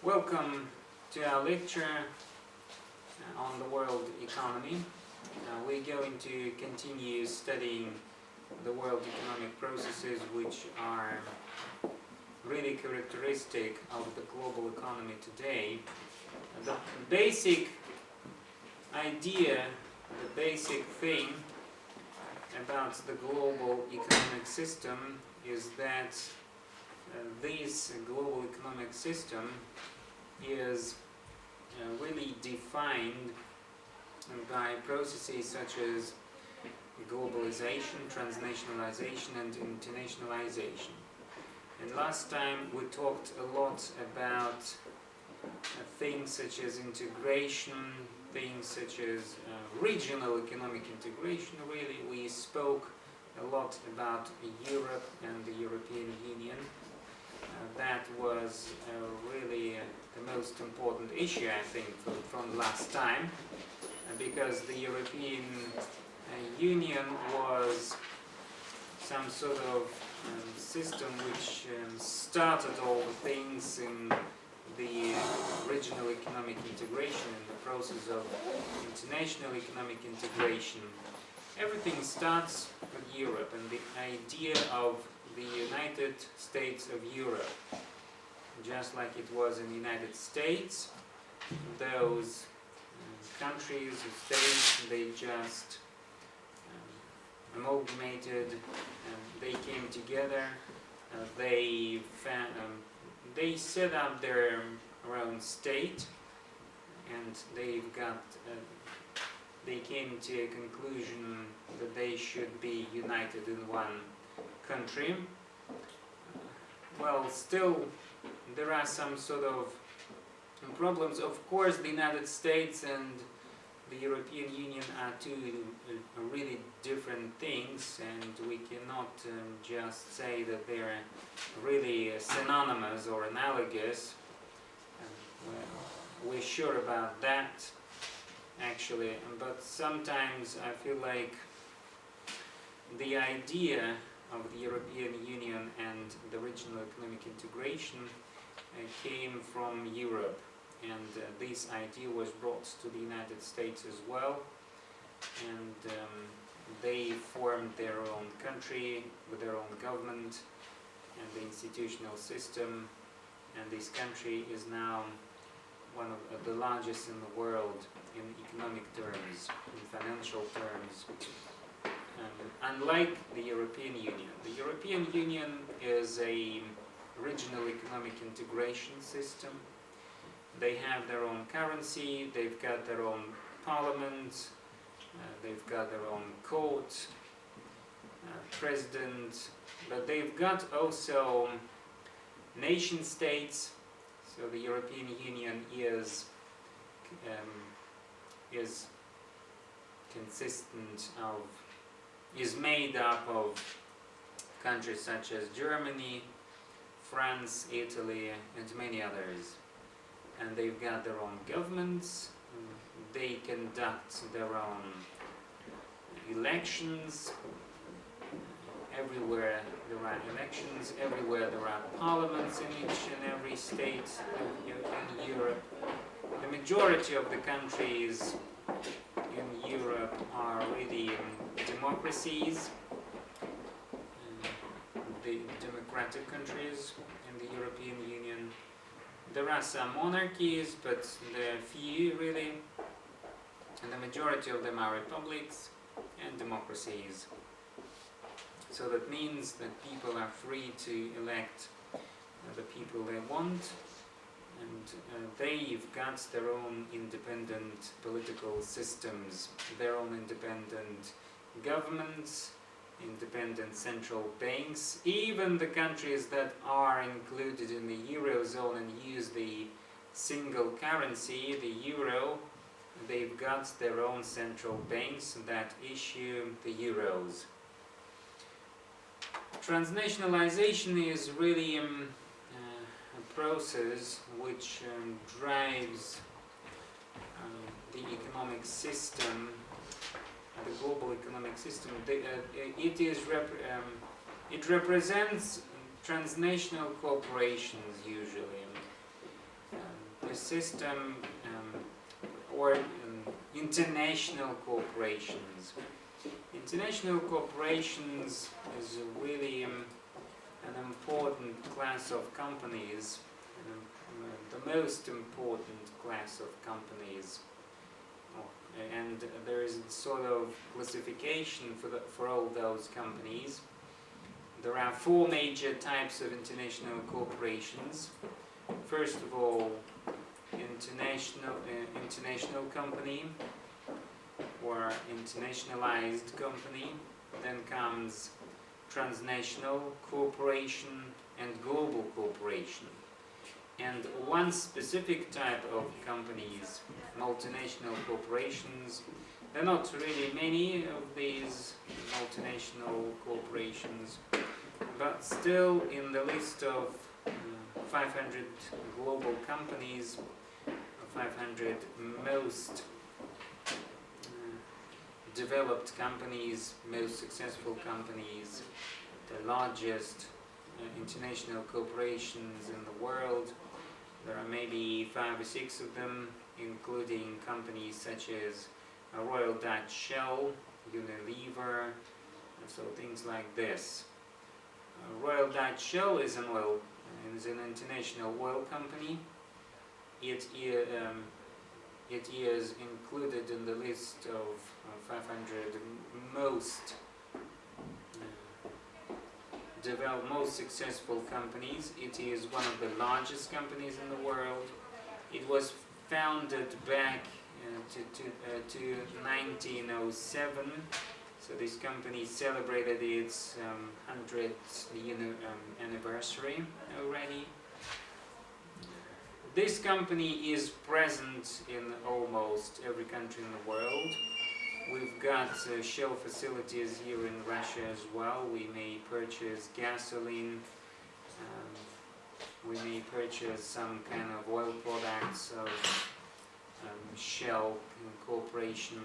Welcome to our lecture on the world economy. We're going to continue studying the world economic processes which are really characteristic of the global economy today. The basic idea, the basic thing about the global economic system is that this global economic system is really defined by processes such as globalization, transnationalization and internationalization. And last time we talked a lot about things such as integration, things such as regional economic integration. Really, we spoke a lot about Europe and the European Union. That was really the most important issue, I think, from last time, because the European Union was some sort of system which started all the things in the regional economic integration, in the process of international economic integration. Everything starts with Europe and the idea of the United States of Europe. Just like it was in the United States, those countries or states, they just amalgamated, they came together, they set up their own state, and they came to a conclusion that they should be united in one country. Well, still there are some sort of problems. Of course, the United States and the European Union are two really different things, and we cannot just say that they're really synonymous or analogous. We're sure about that, actually, but sometimes I feel like the idea of the European Union and the regional economic integration came from Europe, and this idea was brought to the United States as well, and they formed their own country with their own government and the institutional system, and this country is now one of the largest in the world in economic terms, in financial terms. Unlike the European Union is a regional economic integration system. They have their own currency, they've got their own parliament, they've got their own court, president, but they've got also nation states. So the European Union is made up of countries such as Germany, France, Italy, and many others. And they've got their own governments, they conduct their own elections. Everywhere there are elections, everywhere there are parliaments in each and every state in Europe. The majority of the countries in Europe are really democracies, the democratic countries in the European Union. There are some monarchies, but there are few really, and the majority of them are republics and democracies. So that means that people are free to elect the people they want, and they've got their own independent political systems, their own independent governments, independent central banks. Even the countries that are included in the Eurozone and use the single currency, the euro, they've got their own central banks that issue the euros. Transnationalization is really a process which drives the economic system, the global economic system. It represents transnational corporations usually. a system or international corporations. International corporations is really an important class of companies, the most important class of companies. And there is sort of classification for all those companies. There are four major types of international corporations. First of all, international company or internationalized company. Then comes transnational corporation and global corporation. And one specific type of companies, multinational corporations, there are not really many of these multinational corporations, but still in the list of 500 global companies, 500 most developed companies, most successful companies, the largest international corporations in the world. There are maybe 5 or 6 of them, including companies such as Royal Dutch Shell, Unilever, so things like this. Royal Dutch Shell is an international oil company. It is included in the list of 500 most most successful companies. It is one of the largest companies in the world. It was founded back to 1907. So this company celebrated its 100th anniversary already. This company is present in almost every country in the world. We've got Shell facilities here in Russia as well. We may purchase gasoline, we may purchase some kind of oil products of Shell Corporation,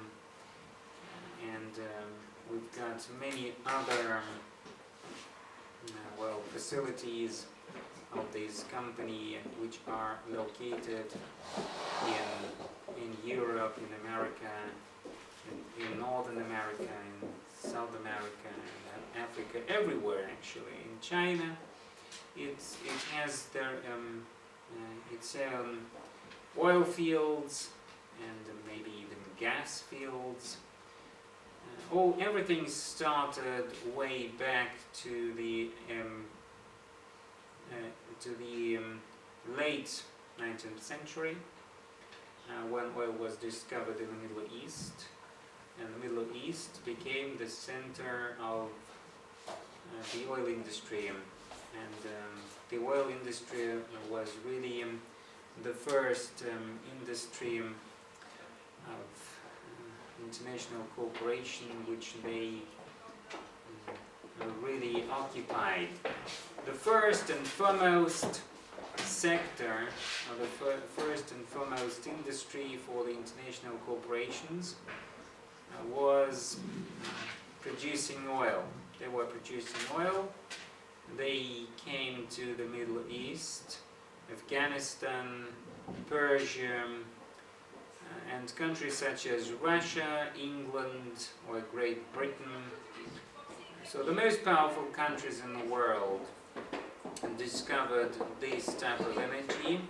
and we've got many other facilities of this company which are located in Europe, in America, in Northern America, in South America, and Africa, everywhere actually. In China, it has its own oil fields and maybe even gas fields. Everything started way back to the late 19th century, when oil was discovered in the Middle East. And the Middle East became the center of the oil industry, and the oil industry was really the first industry of international corporation which they really occupied. The first and foremost sector, or the first and foremost industry for the international corporations was producing oil. They were producing oil. They came to the Middle East, Afghanistan, Persia, and countries such as Russia, England, or Great Britain. So the most powerful countries in the world discovered this type of energy.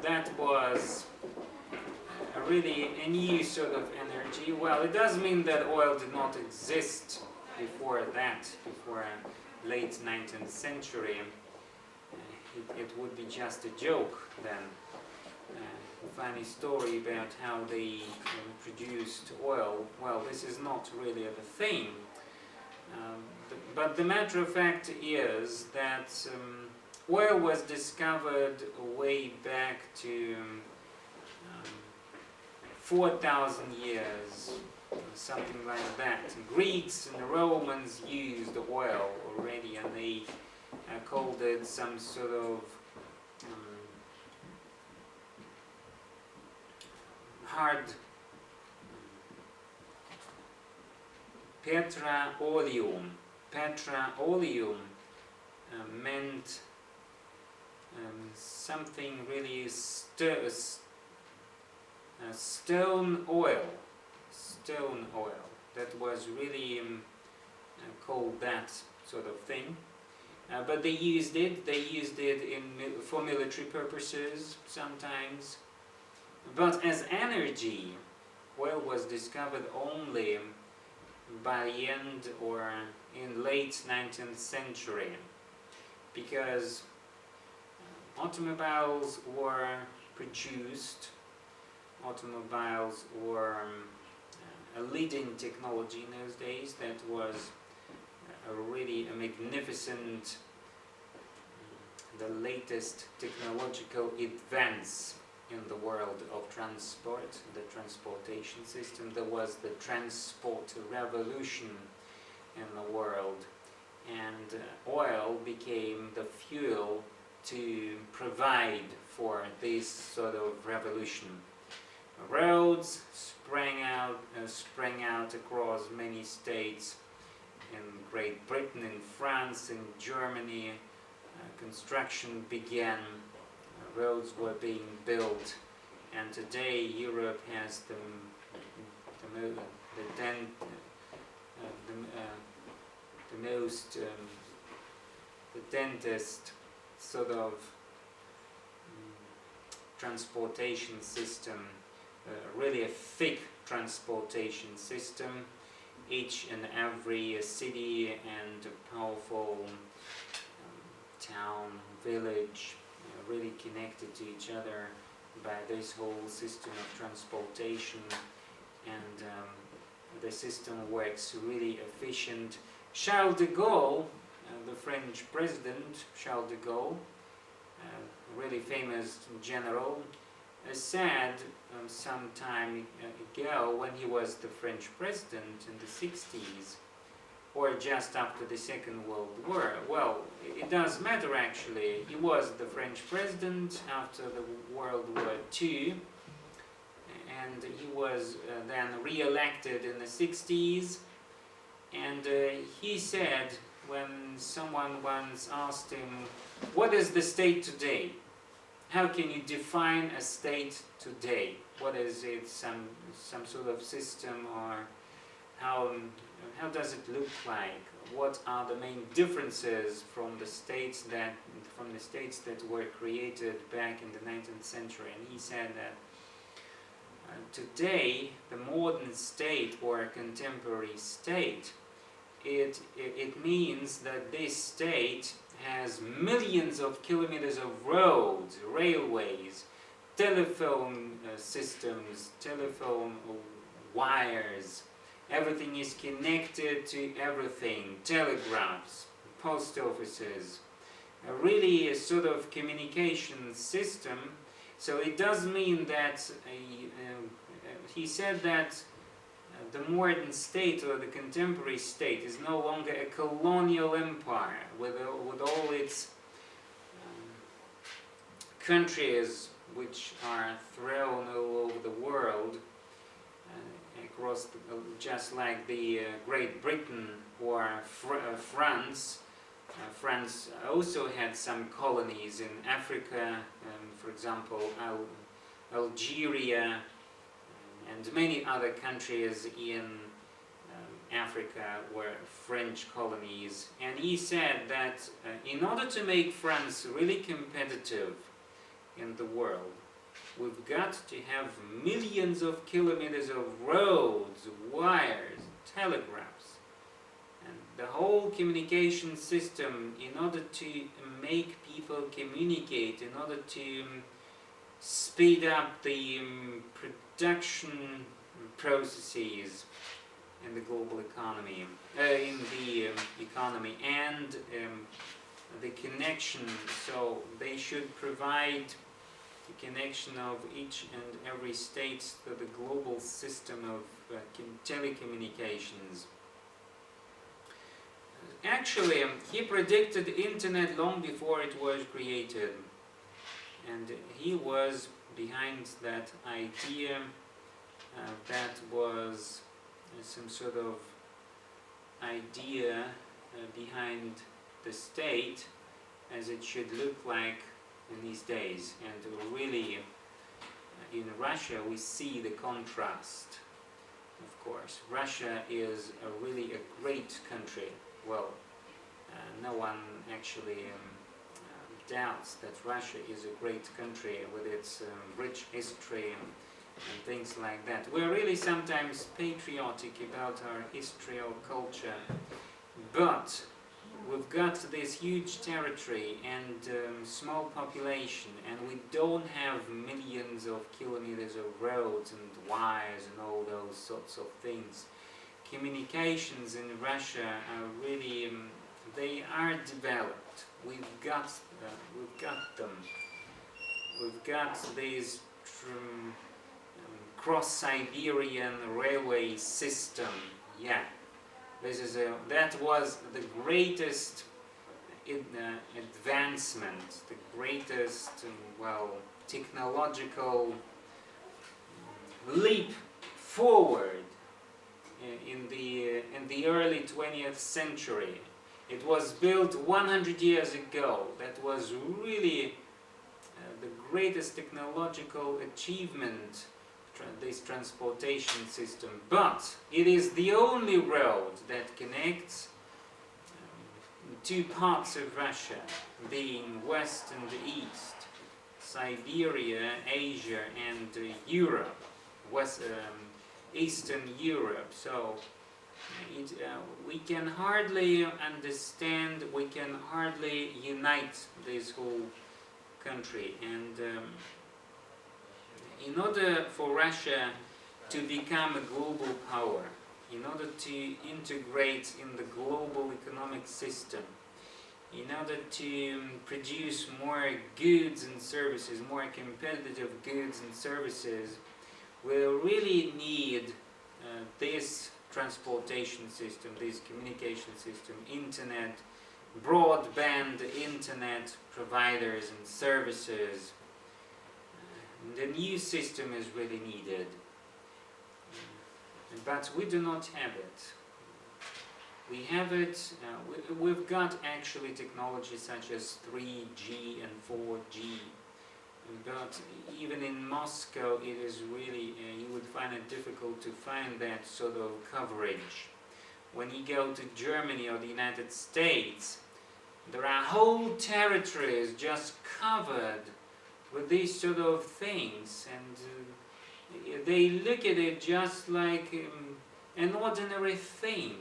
That was really a new sort of energy. Well, it does mean that oil did not exist before that, before late 19th century. It would be just a joke then. A funny story about how they produced oil. Well, this is not really a thing. But the matter of fact is that oil was discovered way back to 4,000 years, something like that. Greeks and Romans used oil already, and they called it some sort of hard petroleum. Petroleum meant something really stone oil that was really called that sort of thing. But they used it for military purposes sometimes. But as energy, oil was discovered only by the end or in late 19th century, because automobiles were produced. Automobiles were a leading technology in those days. That was really a magnificent, the latest technological advance in the world of transport, the transportation system. There was the transport revolution in the world, and oil became the fuel to provide for this sort of revolution. Roads sprang out across many states in Great Britain, in France, in Germany. Construction began. Roads were being built, and today Europe has the dentist sort of transportation system, really a thick transportation system. Each and every city and powerful town, village, really connected to each other by this whole system of transportation, and the system works really efficient. Charles de Gaulle, the French president, Charles de Gaulle, really famous general, said some time ago, when he was the French president in the 60s, or just after the Second World War. Well, it does matter actually. He was the French president after the World War II, and he was then re-elected in the 60s, and he said, when someone once asked him, what is the state today? How can you define a state today? What is it, some sort of system, or how does it look like? What are the main differences from the states that were created back in the 19th century? And he said that today the modern state, or a contemporary state, it means that this state has millions of kilometers of roads, railways, telephone systems, telephone wires. Everything is connected to everything. Telegraphs, post offices, really a sort of communication system. So it does mean that he said that the modern state, or the contemporary state, is no longer a colonial empire with all its countries which are thrown all over the world, across just like the Great Britain or France. France also had some colonies in Africa, for example, Algeria, and many other countries in Africa were French colonies. And he said that in order to make France really competitive in the world, we've got to have millions of kilometers of roads, wires, telegraphs, and the whole communication system, in order to make people communicate, in order to speed up the production processes in the global economy, and the connection. So they should provide the connection of each and every state to the global system of telecommunications. Actually, he predicted the internet long before it was created, and he was behind that idea. That was some sort of idea behind the state, as it should look like in these days, and really in Russia we see the contrast. Of course, Russia is really a great country. Well, no one actually doubts that Russia is a great country with its rich history and things like that. We're really sometimes patriotic about our history or culture, but we've got this huge territory and small population, and we don't have millions of kilometers of roads and wires and all those sorts of things. Communications in Russia are really, they are developed. We've got them. We've got these cross-Siberian railway system. Yeah, that was the greatest advancement, the greatest technological leap forward in the early 20th century. It was built 100 years ago. That was really the greatest technological achievement, this transportation system. But it is the only road that connects two parts of Russia, being west and east, Siberia, Asia, and Europe, Eastern Europe. So we can hardly understand, we can hardly unite this whole country. And in order for Russia to become a global power, in order to integrate in the global economic system, in order to produce more goods and services, more competitive goods and services, we really need this transportation system, this communication system, internet, broadband internet providers and services. The new system is really needed, but we do not have it. We have it, we've got actually technology such as 3G and 4G, but even in Moscow it is really, you would find it difficult to find that sort of coverage. When you go to Germany or the United States, there are whole territories just covered with these sort of things, and they look at it just like an ordinary thing,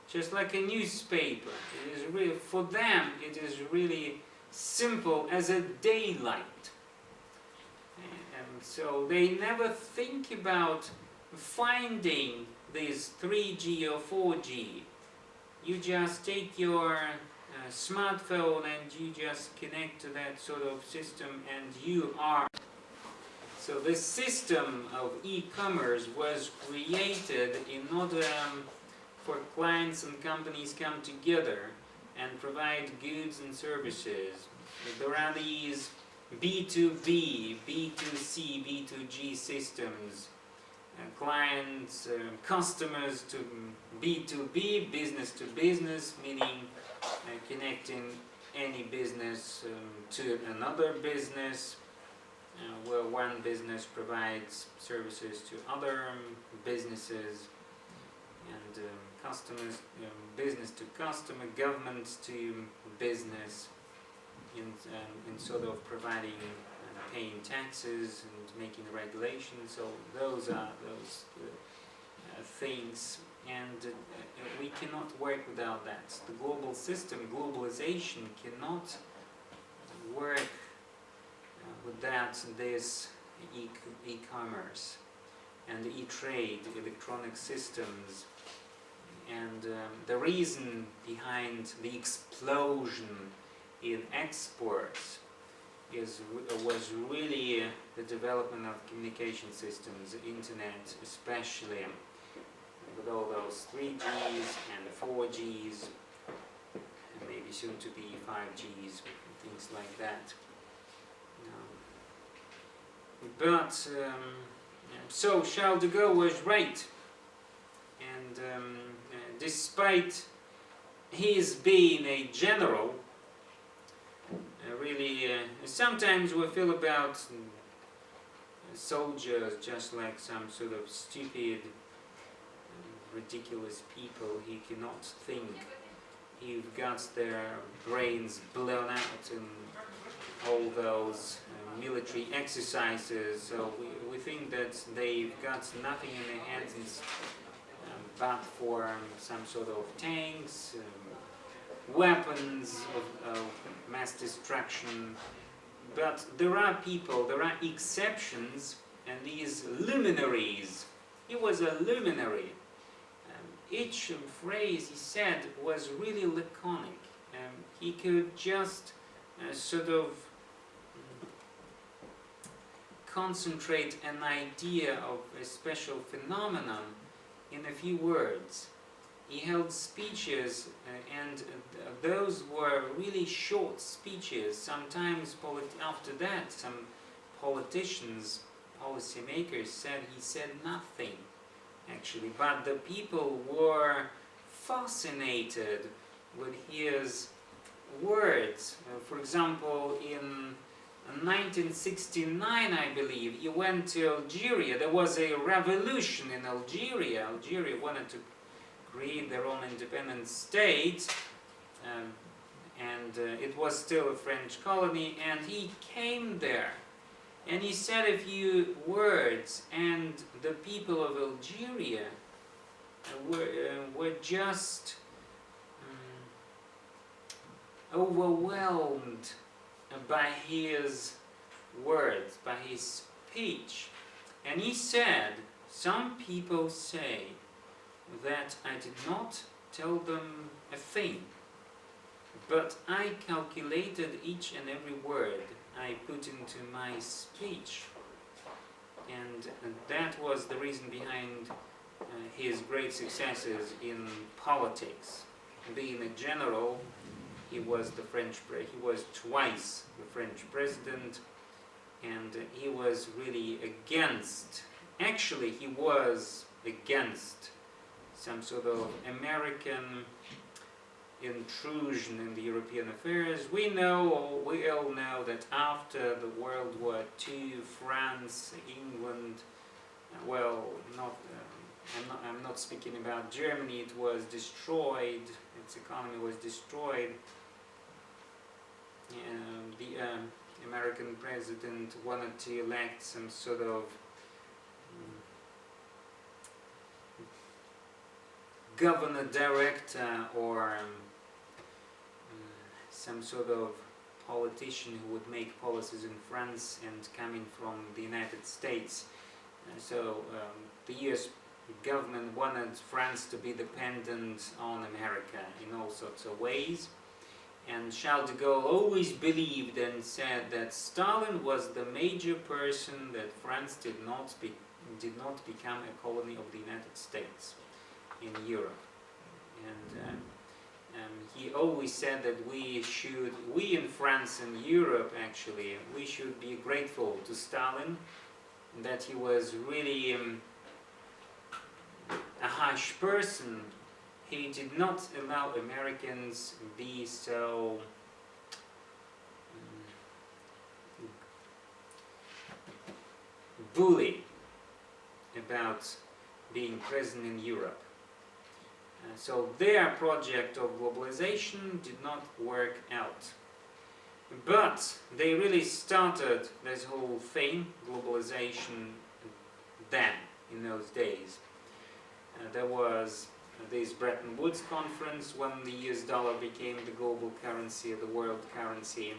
just like a newspaper. It is really, for them, it is really simple as a daylight. And so they never think about finding this 3G or 4G. You just take your smartphone and you just connect to that sort of system and you are. So this system of e-commerce was created in order for clients and companies come together and provide goods and services. There are these B2B, B2C, B2G systems. Clients, customers to B2B, business to business, meaning connecting any business to another business, where one business provides services to other businesses, and customers, business to customer, government to business, in sort of providing, paying taxes and making regulations. So those are those things, and we cannot work without that. The global system, globalization, cannot work without this e-commerce and e-trade, electronic systems. And the reason behind the explosion in exports was really the development of communication systems, internet especially, with all those 3Gs and 4Gs, and maybe soon to be 5Gs, things like that. But so Charles de Gaulle was right, and despite his being a general, really, sometimes we feel about soldiers just like some sort of stupid, ridiculous people who cannot think, who've got their brains blown out in all those military exercises. So we think that they've got nothing in their hands but for some sort of tanks, weapons of mass destruction. But there are people, there are exceptions, and these luminaries. He was a luminary. Each phrase he said was really laconic. He could just sort of concentrate an idea of a special phenomenon in a few words. He held speeches, and those were really short speeches. Sometimes after that, some politicians, policymakers said he said nothing, actually. But the people were fascinated with his words. For example, in 1969, I believe, he went to Algeria. There was a revolution in Algeria. Algeria wanted to create their own independent state, and it was still a French colony, and he came there and he said a few words, and the people of Algeria were just overwhelmed by his words, by his speech. And he said, "Some people say that I did not tell them a thing, but I calculated each and every word I put into my speech." And that was the reason behind his great successes in politics. Being a general, he was twice the French president, and he was really against, actually he was against some sort of American intrusion in the European affairs. We all know that after the World War II, France, England, I'm not speaking about Germany, it was destroyed, its economy was destroyed. The American president wanted to elect some sort of governor director or some sort of politician who would make policies in France and coming from the United States. So the US government wanted France to be dependent on America in all sorts of ways. And Charles de Gaulle always believed and said that Stalin was the major person that France did not become a colony of the United States in Europe. And he always said that we in France and Europe actually, we should be grateful to Stalin, that he was really a harsh person. He did not allow Americans be so bully about being present in Europe. So their project of globalization did not work out. But they really started this whole thing, globalization, then, in those days. There was this Bretton Woods conference when the US dollar became the global currency, the world currency.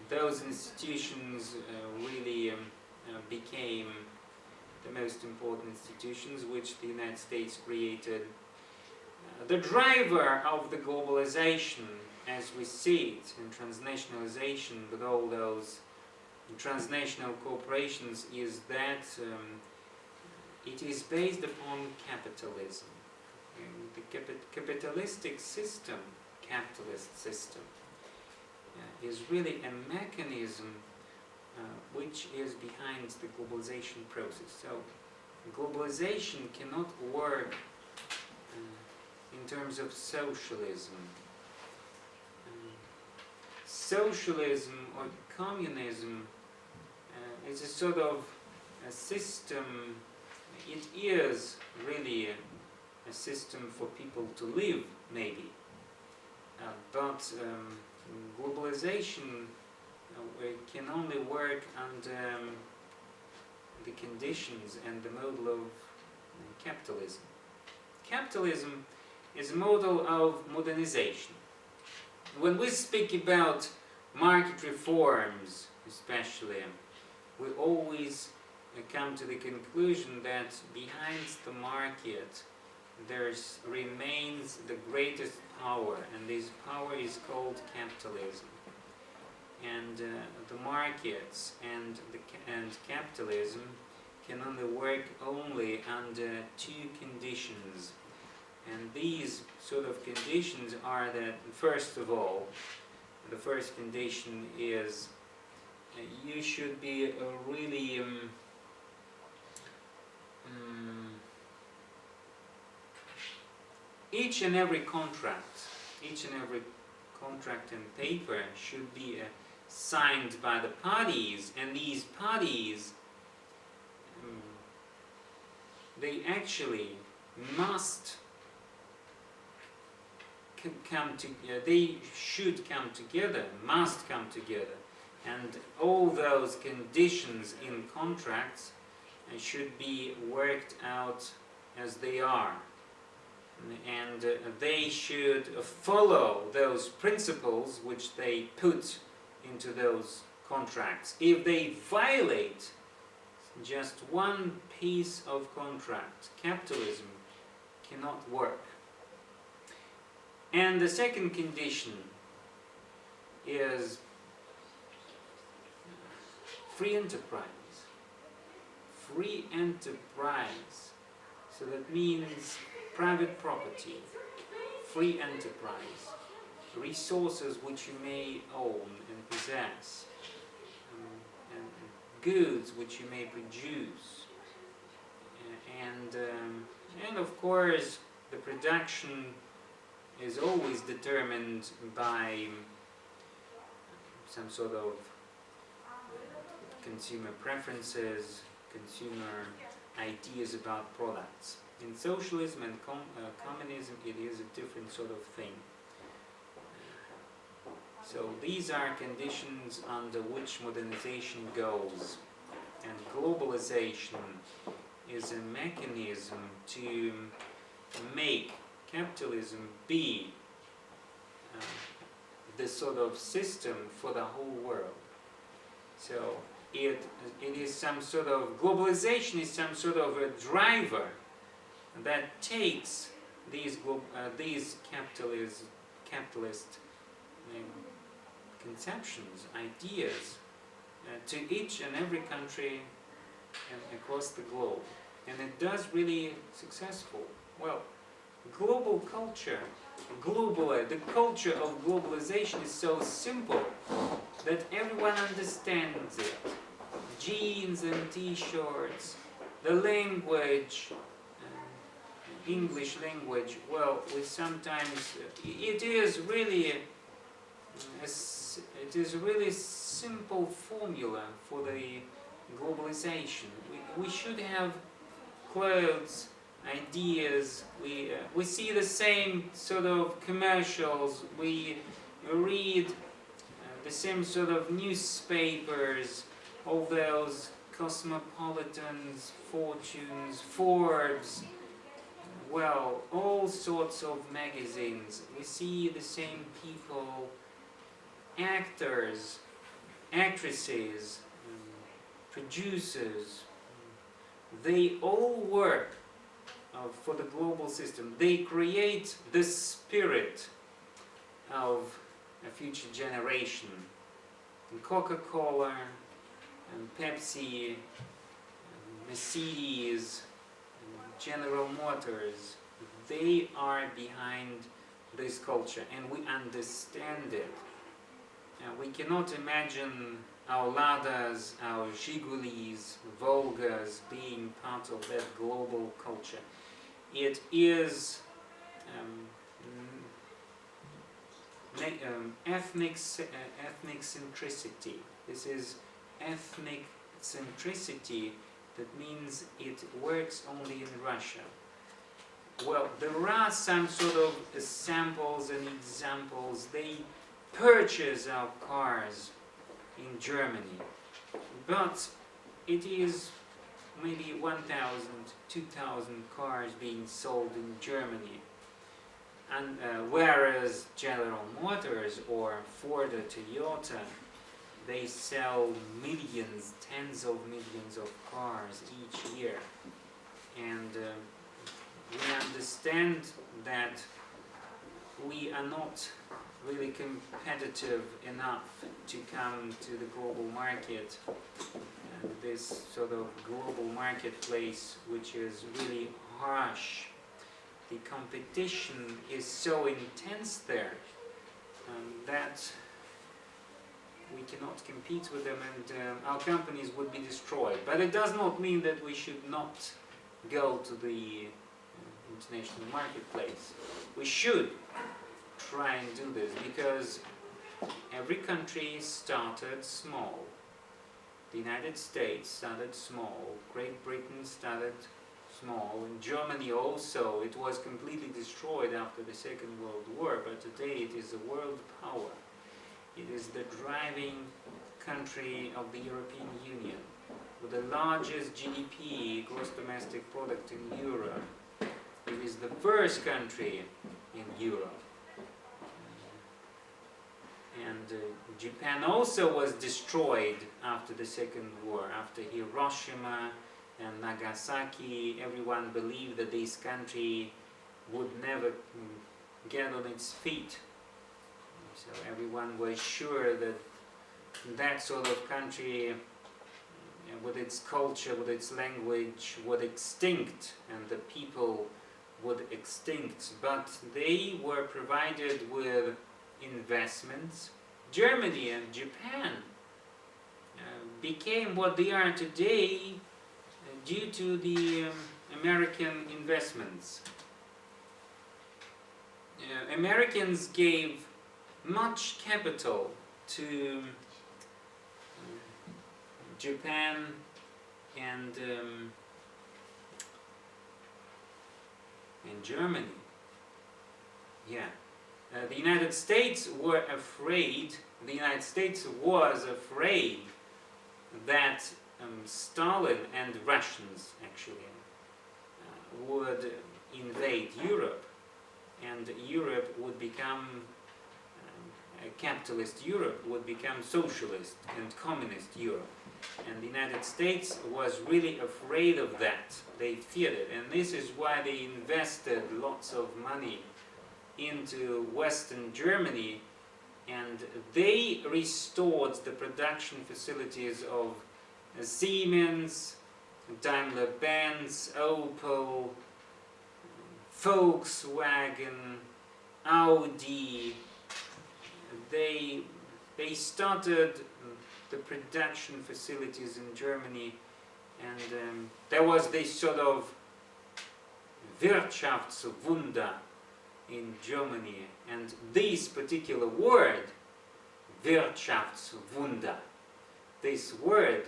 Those institutions really became the most important institutions which the United States created. The driver of the globalization, as we see it in transnationalization with all those transnational corporations, is that it is based upon capitalism. The capitalistic system, capitalist system, is really a mechanism which is behind the globalization process. So globalization cannot work in terms of socialism. socialism or communism is a sort of a system. It is really a system for people to live, maybe, but globalization can only work under the conditions and the model of capitalism. Capitalism is a model of modernization. When we speak about market reforms, especially, we always come to the conclusion that behind the market there remains the greatest power, and this power is called capitalism. And the markets and capitalism can only work only under two conditions. And these sort of conditions are that, first of all, the first condition is you should be really each and every contract and paper should be signed by the parties, and these parties they actually must they should come together, must come together, and all those conditions in contracts should be worked out as they are, and they should follow those principles which they put into those contracts. If they violate just one piece of contract, capitalism cannot work. And the second condition is free enterprise. Free enterprise. So that means private property, free enterprise, resources which you may own and possess, and goods which you may produce, and of course the production is always determined by some sort of consumer preferences, consumer ideas about products. In socialism and communism, it is a different sort of thing. So these are conditions under which modernization goes, and globalization is a mechanism to make capitalism be the sort of system for the whole world. So it is some sort of, globalization is some sort of a driver that takes these capitalist conceptions, ideas, to each and every country across the globe, and it does really successful. Well, global culture, the culture of globalization is so simple that everyone understands it. Jeans and t-shirts, the language, English language, well, we sometimes, it is really simple formula for the globalization. We should have clothes, ideas, we see the same sort of commercials, we read the same sort of newspapers, all those Cosmopolitans, Fortunes, Forbes, well, all sorts of magazines. We see the same people, actors, actresses, producers. They all work for the global system. They create the spirit of a future generation. And Coca-Cola, and Pepsi, and Mercedes, General Motors, they are behind this culture, and we understand it. We cannot imagine our Ladas, our Zhigulis, Volgas being part of that global culture. It is ethnic centricity. This is ethnic centricity. That means it works only in Russia. Well, there are some sort of samples and examples. They purchase our cars in Germany, but it is maybe 1,000, 2,000 cars being sold in Germany. And whereas General Motors or Ford or Toyota, they sell millions, tens of millions of cars each year. And we understand that we are not really competitive enough to come to the global market, and this sort of global marketplace which is really harsh. The competition is so intense there that we cannot compete with them, and our companies would be destroyed. But it does not mean that we should not go to the international marketplace. We should try and do this, because every country started small. The United States started small, Great Britain started small, and Germany also. It was completely destroyed after the Second World War, but today it is a world power. It is the driving country of the European Union, with the largest GDP, gross domestic product, in Europe. It is the first country in Europe. And Japan also was destroyed after the Second War. After Hiroshima and Nagasaki, everyone believed that this country would never get on its feet. So everyone was sure that that sort of country, with its culture, with its language, would extinct, and the people would extinct. But they were provided with investments. Germany and Japan became what they are today due to the American investments. Americans gave much capital to Japan and Germany. Yeah. The United States were afraid, the United States was afraid that Stalin and Russians actually would invade Europe, and Europe would become, capitalist Europe would become socialist and communist Europe. And the United States was really afraid of that. They feared it, and this is why they invested lots of money into Western Germany, and they restored the production facilities of Siemens, Daimler-Benz, Opel, Volkswagen, Audi. They started the production facilities in Germany, and there was this sort of Wirtschaftswunder in Germany, and this particular word, Wirtschaftswunder, this word,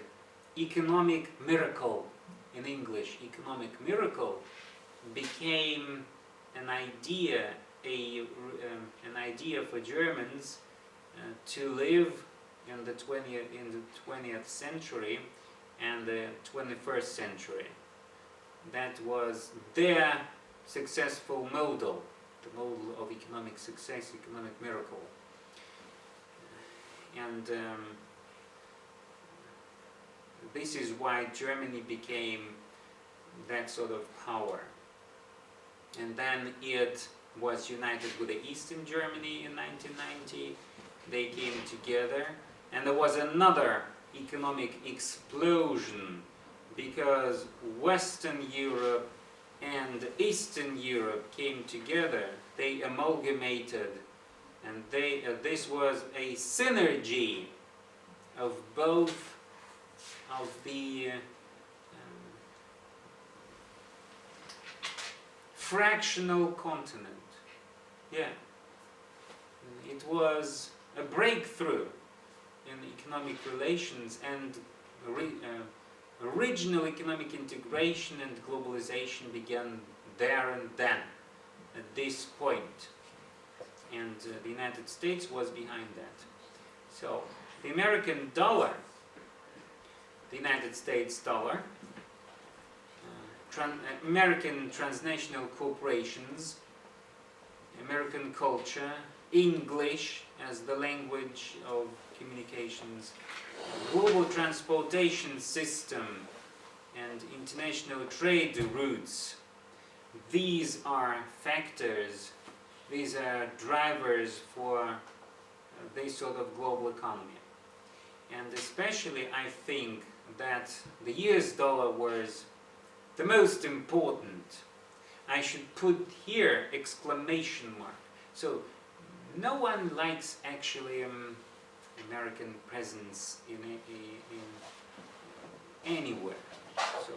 economic miracle, in English, economic miracle, became an idea, an idea for Germans to live in the 20th century and the 21st century. That was their successful model, the model of economic success, economic miracle. And this is why Germany became that sort of power. And then it was united with the Eastern Germany in 1990. They came together, and there was another economic explosion because Western Europe and Eastern Europe came together. They amalgamated, and this was a synergy of both of the fractional continent. Yeah. It was a breakthrough in economic relations, and regional economic integration and globalization began there and then, at this point. And the United States was behind that. So, the American dollar, the United States dollar, American transnational corporations, American culture, English as the language of communications, global transportation system, and international trade routes. These are factors, these are drivers for this sort of global economy. And especially I think that the US dollar was the most important. I should put here exclamation mark. So no one likes actually American presence in anywhere. So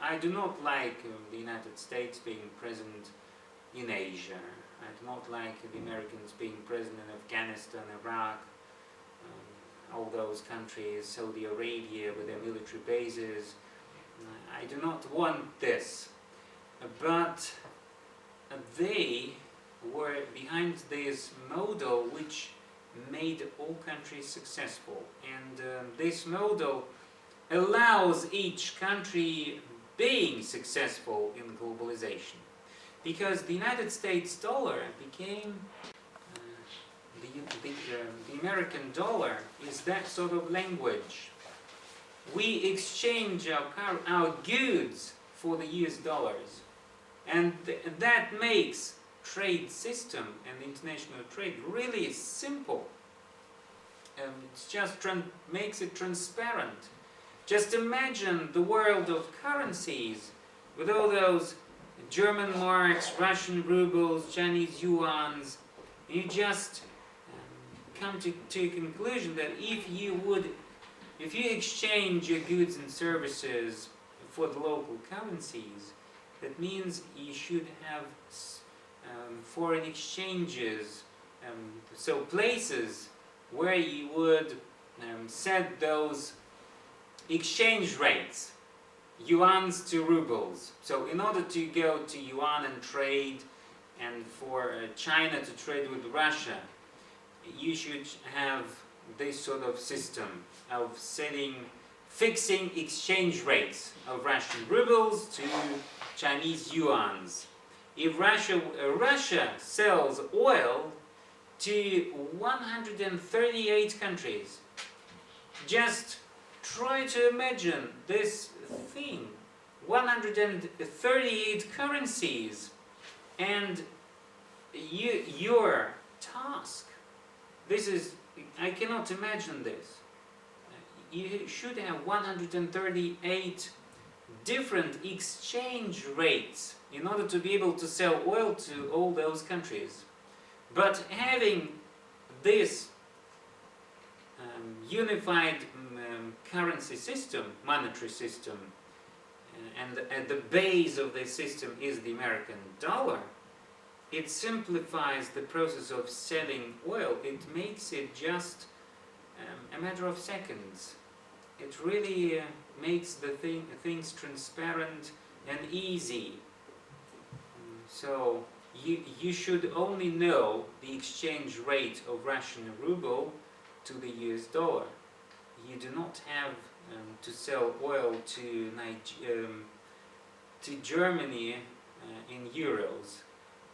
I do not like the United States being present in Asia. I do not like the Americans being present in Afghanistan, Iraq, all those countries, Saudi Arabia with their military bases. I do not want this. But they were behind this model which made all countries successful, and this model allows each country being successful in globalization, because the United States dollar became the American dollar is that sort of language. We exchange our goods for the US dollars, and that makes trade system and international trade really simple. It just makes it transparent. Just imagine the world of currencies with all those German marks, Russian rubles, Chinese yuans. You just come to a conclusion that if you exchange your goods and services for the local currencies, that means you should have foreign exchanges, so places where you would set those exchange rates, yuans to rubles. So in order to go to yuan and trade, and for China to trade with Russia, you should have this sort of system of fixing exchange rates of Russian rubles to Chinese yuans. If Russia sells oil to 138 countries, just try to imagine this thing, 138 currencies, and your task, I cannot imagine this. You should have 138 different exchange rates in order to be able to sell oil to all those countries. But having this unified currency system, monetary system, and at the base of this system is the American dollar, it simplifies the process of selling oil. It makes it just a matter of seconds. It really makes the things transparent and easy. So you should only know the exchange rate of Russian ruble to the US dollar. You do not have to sell oil to Germany in euros,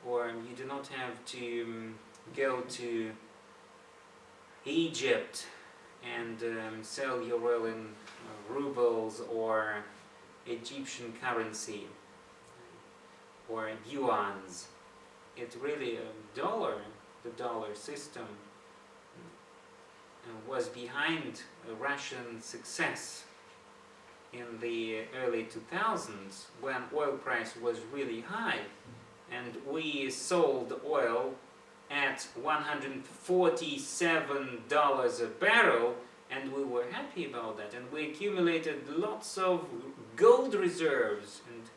or you do not have to go to Egypt and sell your oil in rubles or Egyptian currency or yuans. It really, the dollar system was behind Russian success in the early 2000s, when oil price was really high, and we sold oil at $147 a barrel, and we were happy about that, and we accumulated lots of gold reserves and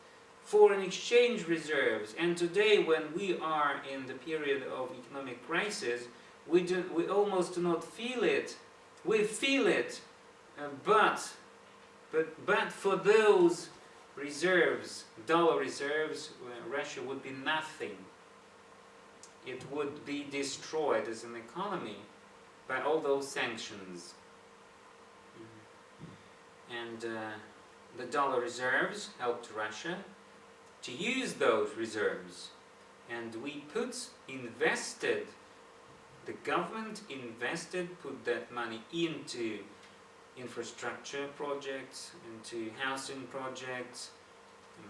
foreign exchange reserves. And today, when we are in the period of economic crisis, we almost do not feel it. We feel it, but for those reserves, dollar reserves, Russia would be nothing. It would be destroyed as an economy by all those sanctions. And the dollar reserves helped Russia to use those reserves. And the government put that money into infrastructure projects, into housing projects,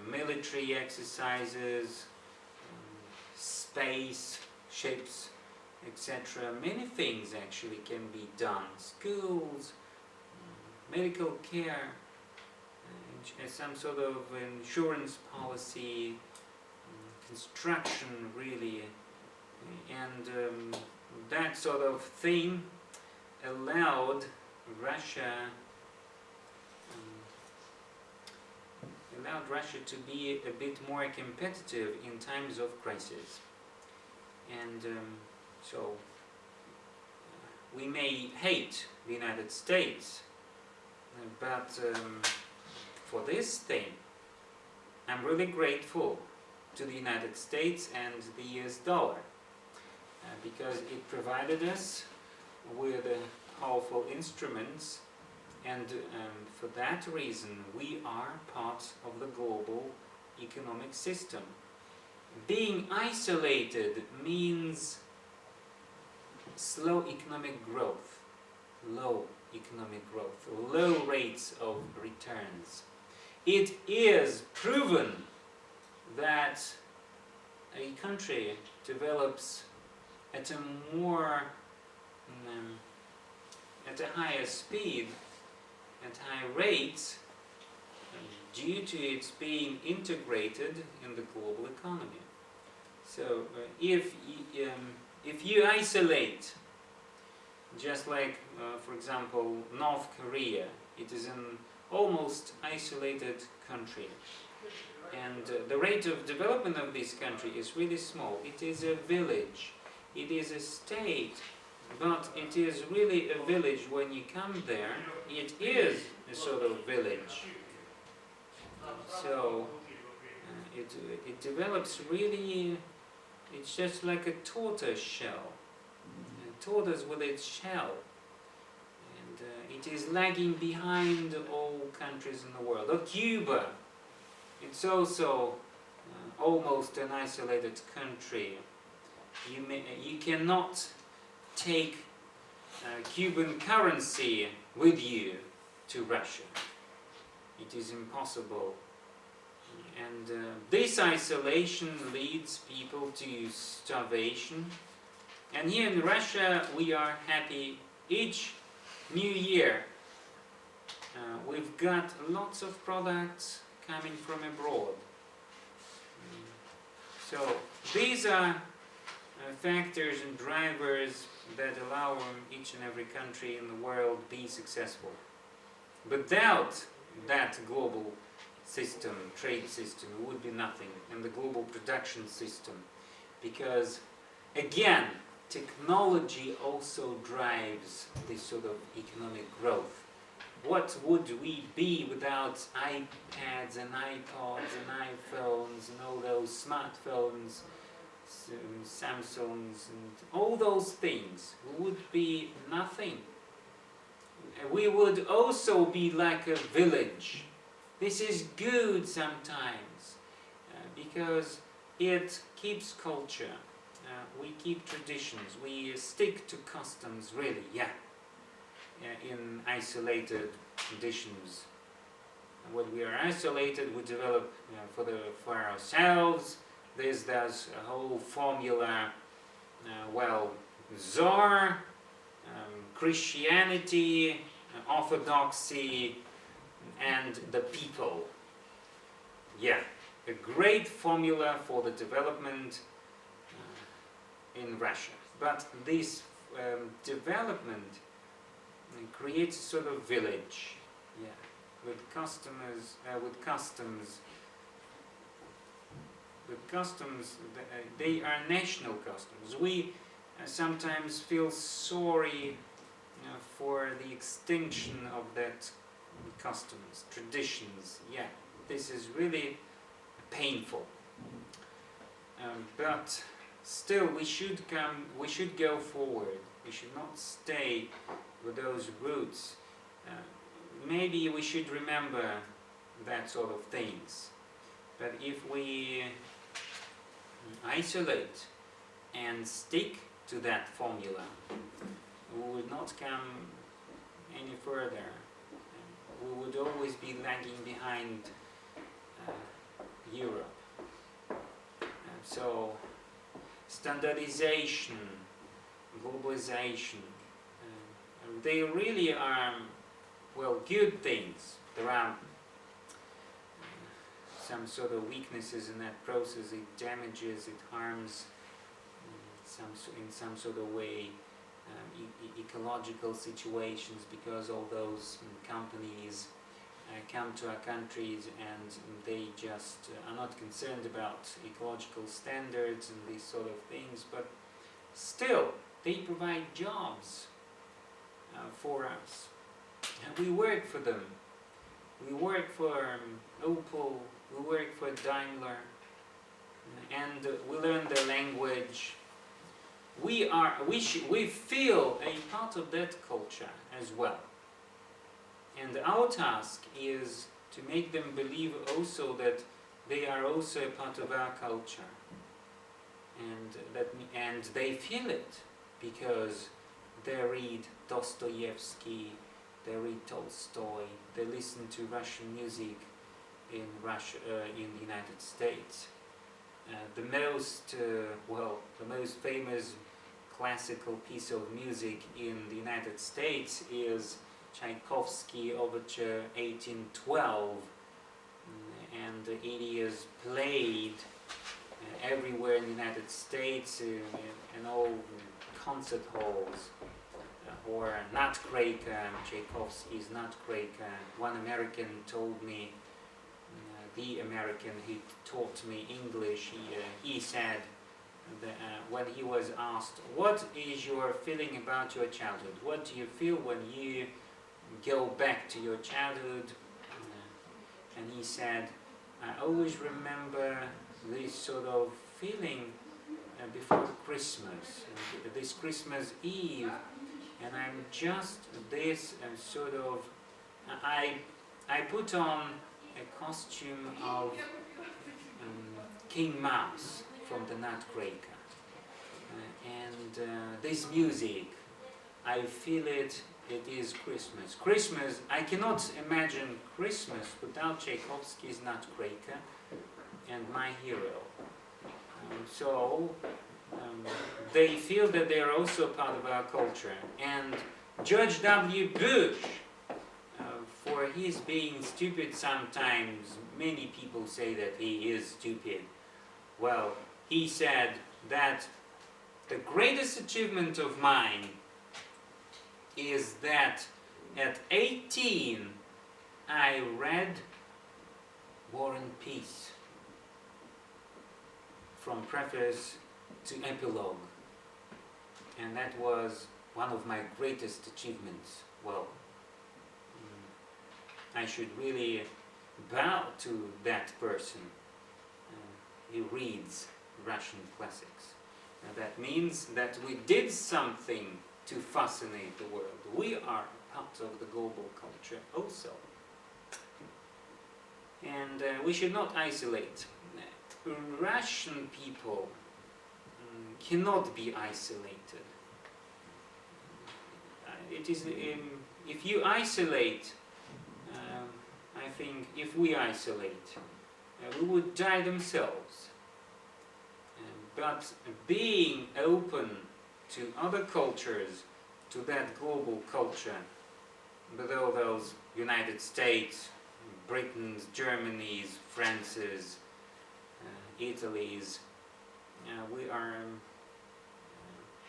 military exercises, space ships, etc. Many things actually can be done. Schools, medical care, some sort of insurance policy, construction really, and that sort of thing allowed Russia to be a bit more competitive in times of crisis. And so we may hate the United States, but for this thing I'm really grateful to the United States and the US dollar, because it provided us with powerful instruments, and for that reason we are part of the global economic system. Being isolated means slow economic growth, low economic growth, low rates of returns. It is proven that a country develops at a higher speed, at high rates, due to its being integrated in the global economy. So if you isolate, just like for example North Korea, it is an almost isolated country, and the rate of development of this country is really small. It is a village, it is a state, but it is really a village. When you come there, it is a sort of village. So it develops really, it's just like a tortoise shell, a tortoise with its shell, and it is lagging behind all countries in the world. Or Cuba, it's also almost an isolated country. You cannot take Cuban currency with you to Russia. It is impossible. And this isolation leads people to starvation. And here in Russia we are happy. Each new year we've got lots of products coming from abroad. So these are factors and drivers that allow each and every country in the world be successful. Without that global system, trade system, it would be nothing, and the global production system, because again, technology also drives this sort of economic growth. What would we be without iPads and iPods and iPhones and all those smartphones, Samsungs and all those things? We would be nothing. We would also be like a village. This is good sometimes, because it keeps culture, we keep traditions, we stick to customs really, in isolated conditions. And when we are isolated, we develop for ourselves. There's a whole formula, Tsar, Christianity, Orthodoxy, and the people. A great formula for the development in Russia. But this development creates a sort of village, with customs. They are national customs. We sometimes feel sorry for the extinction of that customs, traditions. Yeah, this is really painful. But still, we should go forward. We should not stay with those roots. Maybe we should remember that sort of things. But if we isolate and stick to that formula, we would not come any further. We would always be lagging behind Europe. So standardization, globalization, they really are, well, good things. There are some sort of weaknesses in that process. It damages, it harms in some sort of way ecological situations, because all those companies come to our countries and they just are not concerned about ecological standards and these sort of things, but still they provide jobs for us. And we work for them. We work for Opel, we work for Daimler, and we learn their language. We feel a part of that culture as well. And our task is to make them believe also that they are also a part of our culture, and they feel it because they read Dostoevsky, they read Tolstoy, they listen to Russian music in the United States. The most famous classical piece of music in the United States is Zharikov Overture 1812, and it is played everywhere in the United States, in all concert halls. Or Nutcracker, Tchaikovsky's Nutcracker. One American told me, the American who taught me English, he said that, when he was asked, what is your feeling about your childhood? What do you feel when you go back to your childhood? And he said, I always remember this sort of feeling before Christmas, this Christmas Eve, and I'm just this sort of, I put on a costume of King Mouse from the Nutcracker, and this music, I feel it. It is Christmas. Christmas, I cannot imagine Christmas without Tchaikovsky's Nutcracker and my hero. So they feel that they are also part of our culture. And George W. Bush, for his being stupid sometimes, many people say that he is stupid. Well, he said that the greatest achievement of mine is that at 18 I read War and Peace from preface to epilogue, and that was one of my greatest achievements. Well, I should really bow to that person who reads Russian classics. Now that means that we did something to fascinate the world. We are part of the global culture also. And we should not isolate. Russian people cannot be isolated. It is, if you isolate, I think if we isolate, we would die themselves. But being open to other cultures, to that global culture, with all those United States, Britain's, Germany's, France's, Italy's,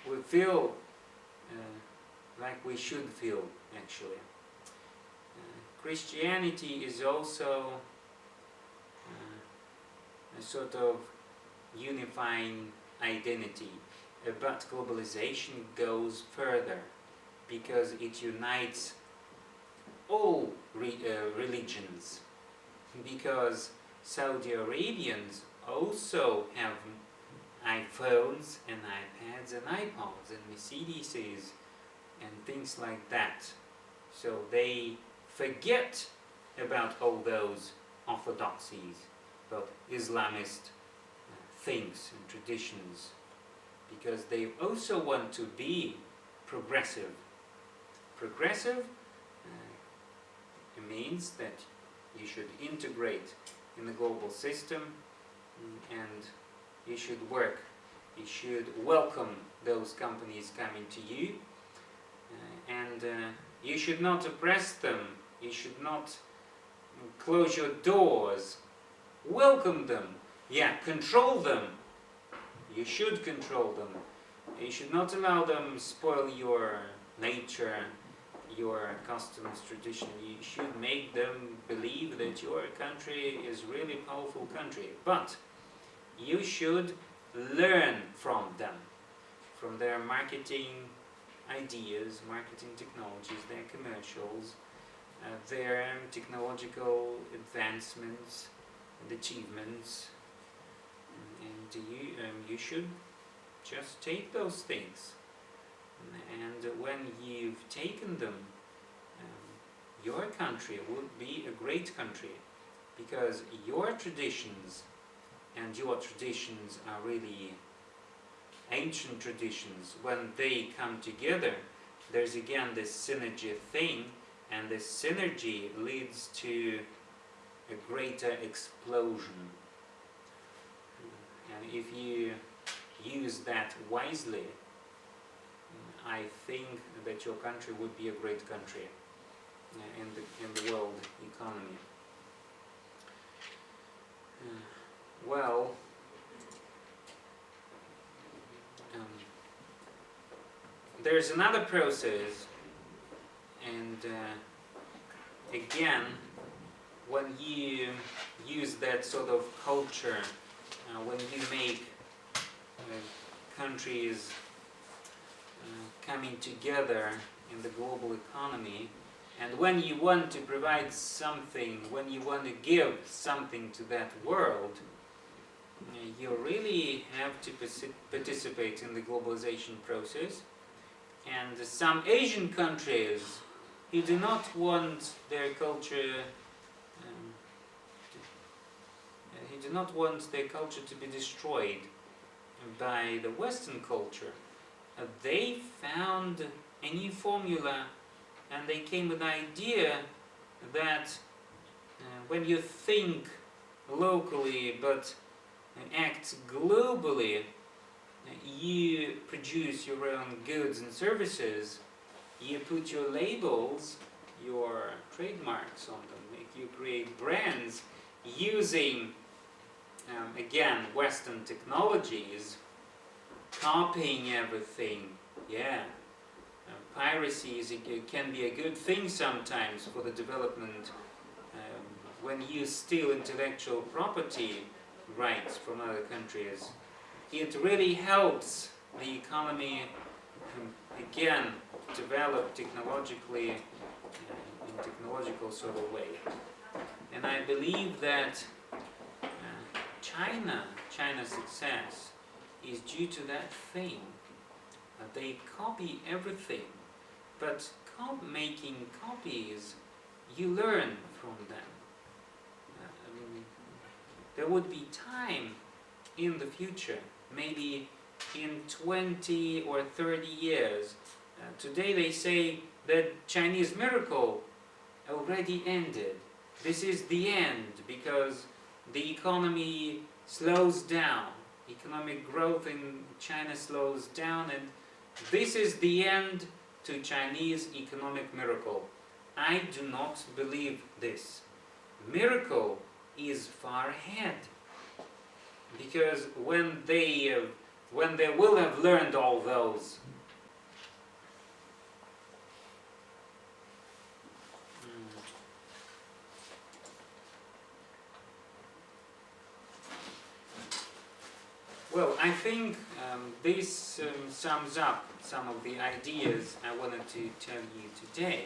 we feel like we should feel, actually. Christianity is also a sort of unifying identity. but globalization goes further because it unites all religions, because Saudi Arabians also have iPhones and iPads and iPods and Mercedeses and things like that. So they forget about all those orthodoxies, about Islamist things and traditions, because they also want to be progressive. Progressive means that you should integrate in the global system, and you should work. You should welcome those companies coming to you, and you should not oppress them. You should not close your doors. Welcome them. Yeah, control them. You should control them. You should not allow them spoil your nature, your customs, tradition. You should make them believe that your country is really a powerful country. But you should learn from them, from their marketing ideas, marketing technologies, their commercials, their technological advancements and achievements, and you should just take those things, and when you've taken them, your country would be a great country, because your traditions are really ancient traditions. When they come together, there's again this synergy thing, and this synergy leads to a greater explosion. And if you use that wisely, I think that your country would be a great country in the world economy. Well, there's another process, and again, when you use that sort of culture, when you make countries coming together in the global economy, and when you want to provide something, when you want to give something to that world, you really have to participate in the globalization process. And some Asian countries who do not want their culture to be destroyed by the Western culture, they found a new formula, and they came with the idea that when you think locally but act globally, you produce your own goods and services, you put your labels, your trademarks on them, you create brands using, again, Western technologies, copying everything. Yeah, piracy can be a good thing sometimes for the development. When you steal intellectual property rights from other countries, it really helps the economy, again, develop technologically, in a technological sort of way. And I believe that China's success is due to that thing. They copy everything, but making copies, you learn from them. There would be time in the future, maybe in 20 or 30 years. Today they say that Chinese miracle already ended. This is the end because the economy slows down. Economic growth in China slows down, and this is the end to Chinese economic miracle. I do not believe this. Miracle is far ahead, because when they will have learned all those Well, I think this sums up some of the ideas I wanted to tell you today.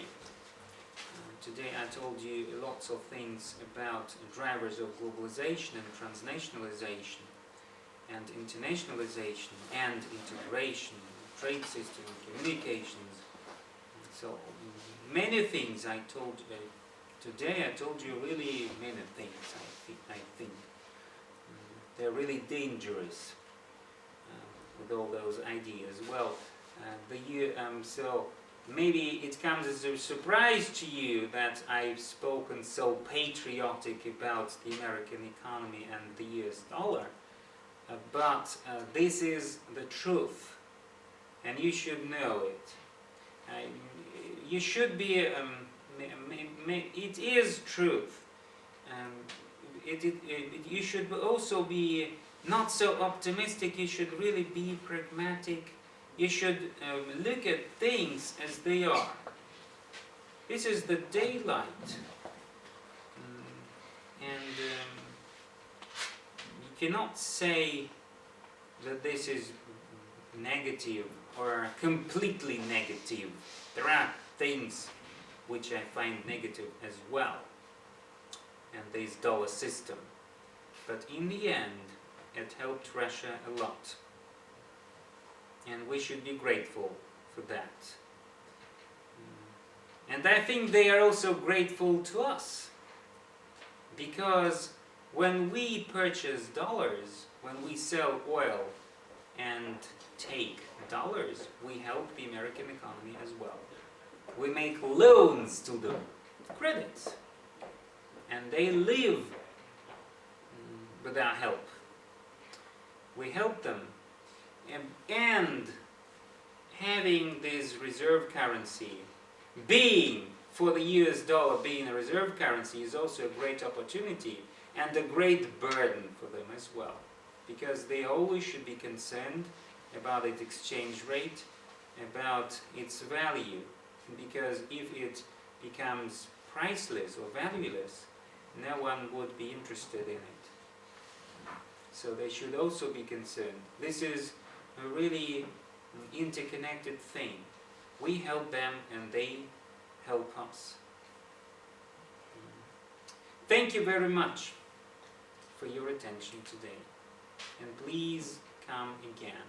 Today I told you lots of things about drivers of globalization and transnationalization and internationalization and integration, trade system, communications. So many things I told today. I told you really many things. I think they're really dangerous with all those ideas. Well, so maybe it comes as a surprise to you that I've spoken so patriotic about the American economy and the US dollar, but this is the truth, and you should know it. You should be, it is truth. You should also be not so optimistic, you should really be pragmatic. You should look at things as they are. This is the daylight. And you cannot say that this is negative or completely negative. There are things which I find negative as well, and this dollar system. But in the end, it helped Russia a lot. And we should be grateful for that. And I think they are also grateful to us. Because when we purchase dollars, when we sell oil and take dollars, we help the American economy as well. We make loans to them, credits. And they live with our help. We help them. And having this reserve currency, being for the US dollar being a reserve currency, is also a great opportunity and a great burden for them as well, because they always should be concerned about its exchange rate, about its value, because if it becomes priceless or valueless, no one would be interested in it. So they should also be concerned. This is a really interconnected thing. We help them and they help us. Thank you very much for your attention today. And please come again.